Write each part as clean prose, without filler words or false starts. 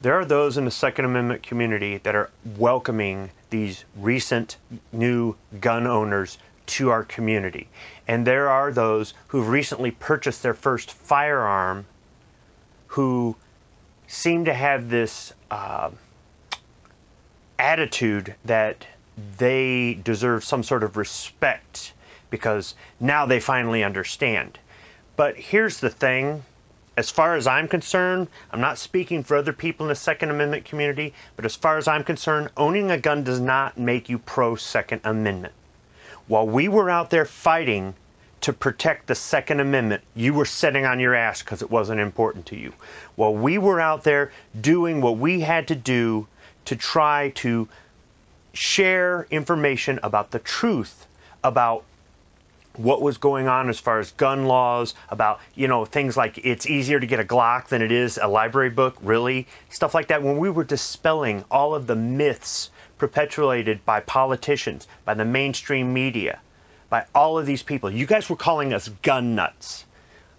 There are those in the Second Amendment community that are welcoming these recent new gun owners to our community. And there are those who've recently purchased their first firearm who seem to have this attitude that they deserve some sort of respect because now they finally understand. But here's the thing. As far as I'm concerned, I'm not speaking for other people in the Second Amendment community, but as far as I'm concerned, owning a gun does not make you pro-Second Amendment. While we were out there fighting to protect the Second Amendment, you were sitting on your ass because it wasn't important to you. While we were out there doing what we had to do to try to share information about the truth, about what was going on as far as gun laws, about, you know, things like it's easier to get a Glock than it is a library book, really? Stuff like that. When we were dispelling all of the myths perpetuated by politicians, by the mainstream media, by all of these people. You guys were calling us gun nuts,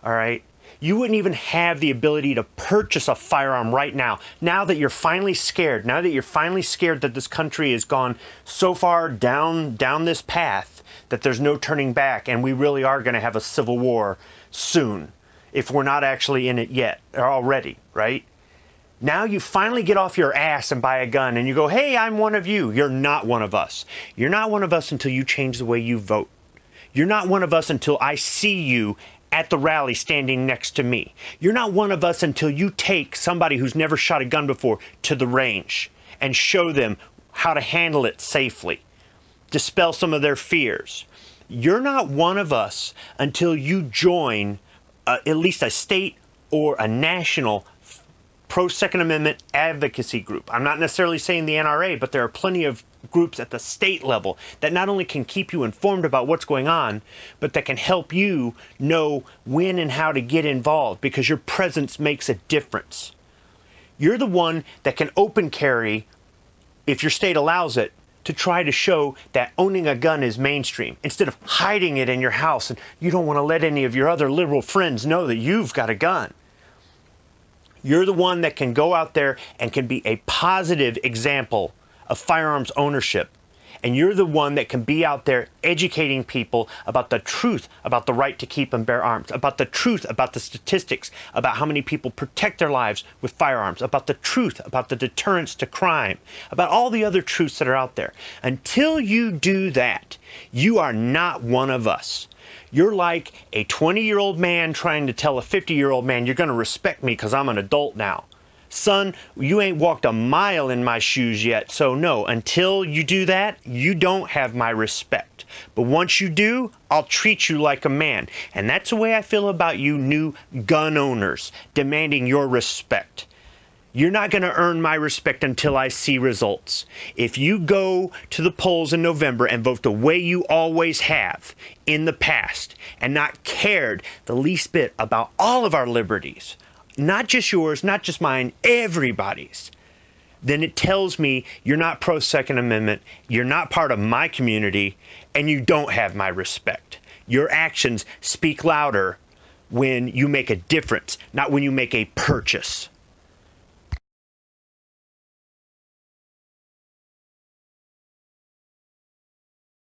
all right? You wouldn't even have the ability to purchase a firearm right now. Now that you're finally scared, that this country has gone so far down this path that there's no turning back, and we really are going to have a civil war soon, if we're not actually in it yet, or already, right? Now you finally get off your ass and buy a gun, and you go, hey, I'm one of you. You're not one of us. You're not one of us until you change the way you vote. You're not one of us until I see you at the rally standing next to me. You're not one of us until you take somebody who's never shot a gun before to the range and show them how to handle it safely. Dispel some of their fears. You're not one of us until you join at least a state or a national pro-Second Amendment advocacy group. I'm not necessarily saying the NRA, but there are plenty of groups at the state level that not only can keep you informed about what's going on, but that can help you know when and how to get involved, because your presence makes a difference. You're the one that can open carry, if your state allows it, to try to show that owning a gun is mainstream, instead of hiding it in your house and you don't want to let any of your other liberal friends know that you've got a gun. You're the one that can go out there and can be a positive example of firearms ownership. And you're the one that can be out there educating people about the truth about the right to keep and bear arms, about the truth about the statistics, about how many people protect their lives with firearms, about the truth about the deterrence to crime, about all the other truths that are out there. Until you do that, you are not one of us. You're like a 20-year-old man trying to tell a 50-year-old man, you're going to respect me because I'm an adult now. Son, you ain't walked a mile in my shoes yet, so no, until you do that, you don't have my respect. But once you do, I'll treat you like a man. And that's the way I feel about you new gun owners demanding your respect. You're not going to earn my respect until I see results. If you go to the polls in November and vote the way you always have in the past and not cared the least bit about all of our liberties, not just yours, not just mine, everybody's, then it tells me you're not pro-Second Amendment, you're not part of my community, and you don't have my respect. Your actions speak louder when you make a difference, not when you make a purchase.